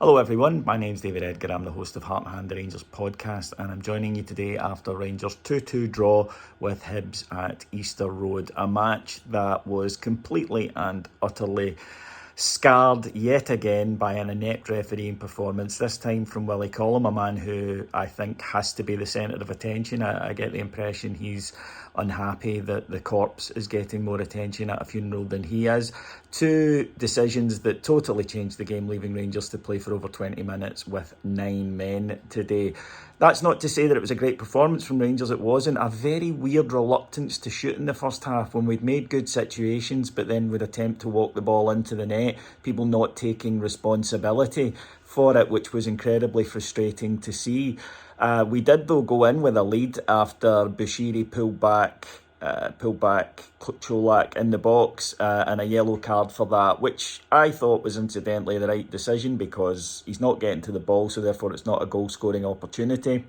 Hello everyone, my name's David Edgar, I'm the host of Heart and Hand, the Rangers podcast, and I'm joining you today after Rangers 2-2 draw with Hibs at Easter Road, a match that was completely and utterly scarred yet again by an inept refereeing performance, this time from Willie Collum, a man who I think has to be the centre of attention. I get the impression he's unhappy that the corpse is getting more attention at a funeral than he is. Two decisions that totally changed the game, leaving Rangers to play for over 20 minutes with 9 men today. That's not to say that it was a great performance from Rangers. It wasn't. A very weird reluctance to shoot in the first half when we'd made good situations but then would attempt to walk the ball into the net. People not taking responsibility for it, which was incredibly frustrating to see. We did though go in with a lead after Bushiri pulled back Cholak in the box and a yellow card for that, which I thought was incidentally the right decision because he's not getting to the ball, so therefore it's not a goal scoring opportunity.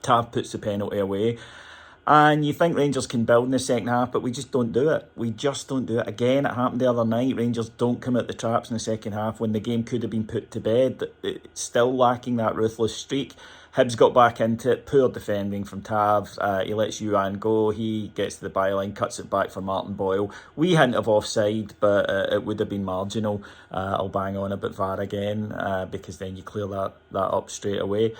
Tav puts the penalty away. And you think Rangers can build in the second half, but we just don't do it. We just don't do it. Again, it happened the other night. Rangers don't come at the traps in the second half when the game could have been put to bed. It's still lacking that ruthless streak. Hibs got back into it. Poor defending from Tav. He lets Yuan go. He gets to the byline, cuts it back for Martin Boyle. We hint of offside, but it would have been marginal. I'll bang on about VAR again because then you clear that up straight away.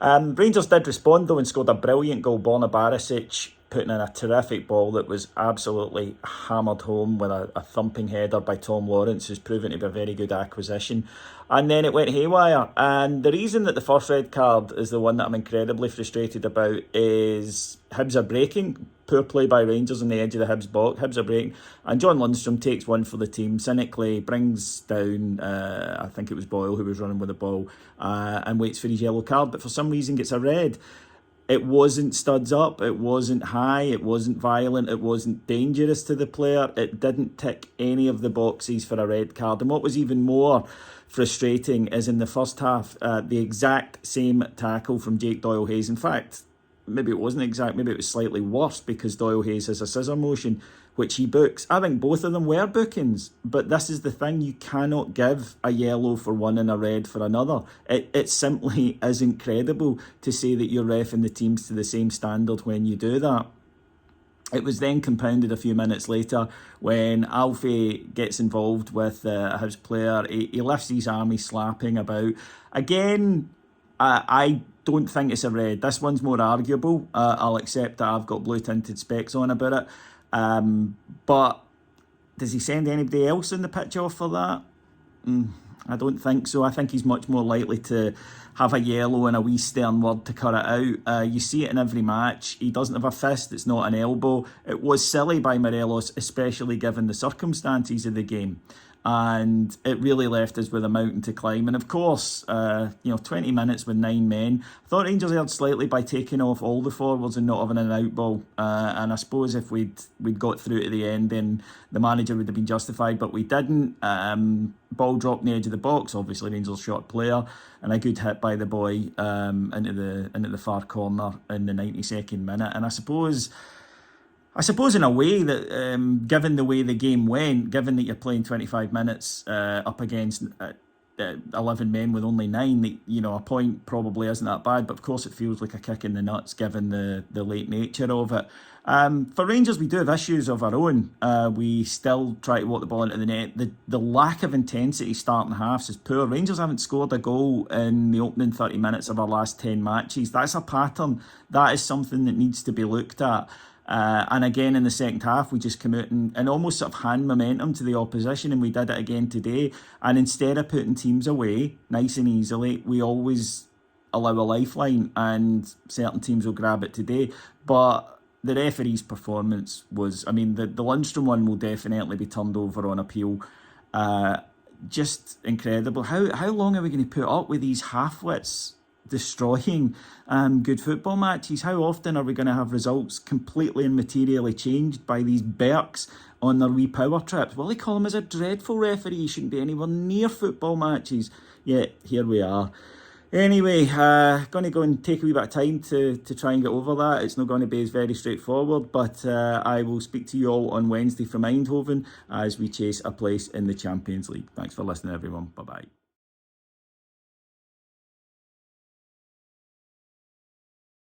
Rangers did respond though and scored a brilliant goal. Borna Barisic putting in a terrific ball that was absolutely hammered home with a thumping header by Tom Lawrence, who's proven to be a very good acquisition. And then it went haywire. And the reason that the first red card is the one that I'm incredibly frustrated about is Hibs are breaking. Poor play by Rangers on the edge of the Hibs box. Hibs are breaking. And John Lundstrom takes one for the team, cynically brings down, I think it was Boyle who was running with the ball, and waits for his yellow card. But for some reason gets a red. It wasn't studs up, it wasn't high, it wasn't violent, it wasn't dangerous to the player. It didn't tick any of the boxes for a red card. And what was even more frustrating is in the first half, the exact same tackle from Jake Doyle-Hayes. In fact, maybe it wasn't exact, maybe it was slightly worse because Doyle-Hayes has a scissor motion, which he books. I think both of them were bookings, but this is the thing, you cannot give a yellow for one and a red for another. It simply isn't credible to say that you're reffing the teams to the same standard when you do that. It was then compounded a few minutes later when Alfie gets involved with a Hibs player. He lifts his arm, he's slapping about. Again, I don't think it's a red. This one's more arguable. I'll accept that I've got blue tinted specs on about it. But does he send anybody else in the pitch off for that? I don't think so. I think he's much more likely to have a yellow and a wee stern word to cut it out. You see it in every match. He doesn't have a fist, it's not an elbow. It was silly by Morelos, especially given the circumstances of the game. And it really left us with a mountain to climb. And of course, 20 minutes with 9 men. I thought Rangers erred slightly by taking off all the forwards and not having an out ball. And I suppose if we'd got through to the end, then the manager would have been justified, but we didn't. Ball dropped in the edge of the box. Obviously, Rangers shot player, and a good hit by the boy into the far corner in the 92nd minute. And I suppose in a way that, given the way the game went, given that you're playing 25 minutes up against 11 men with only 9, a point probably isn't that bad, but of course it feels like a kick in the nuts given the late nature of it. For Rangers, we do have issues of our own. We still try to walk the ball into the net. The lack of intensity starting halves is poor. Rangers haven't scored a goal in the opening 30 minutes of our last 10 matches. That's a pattern. That is something that needs to be looked at. And again in the second half we just come out and almost sort of hand momentum to the opposition, and we did it again today. And instead of putting teams away nice and easily, we always allow a lifeline, and certain teams will grab it today. But the referee's performance was, the Lundstrom one will definitely be turned over on appeal. Just incredible. How long are we going to put up with these half-wits destroying good football matches? How often are we going to have results completely and materially changed by these Berks on their wee power trips? Willie Collum is a dreadful referee. He shouldn't be anywhere near football matches. Yet here we are. Anyway, going to go and take a wee bit of time to try and get over that. It's not going to be as very straightforward, but I will speak to you all on Wednesday from Eindhoven as we chase a place in the Champions League. Thanks for listening, everyone. Bye-bye.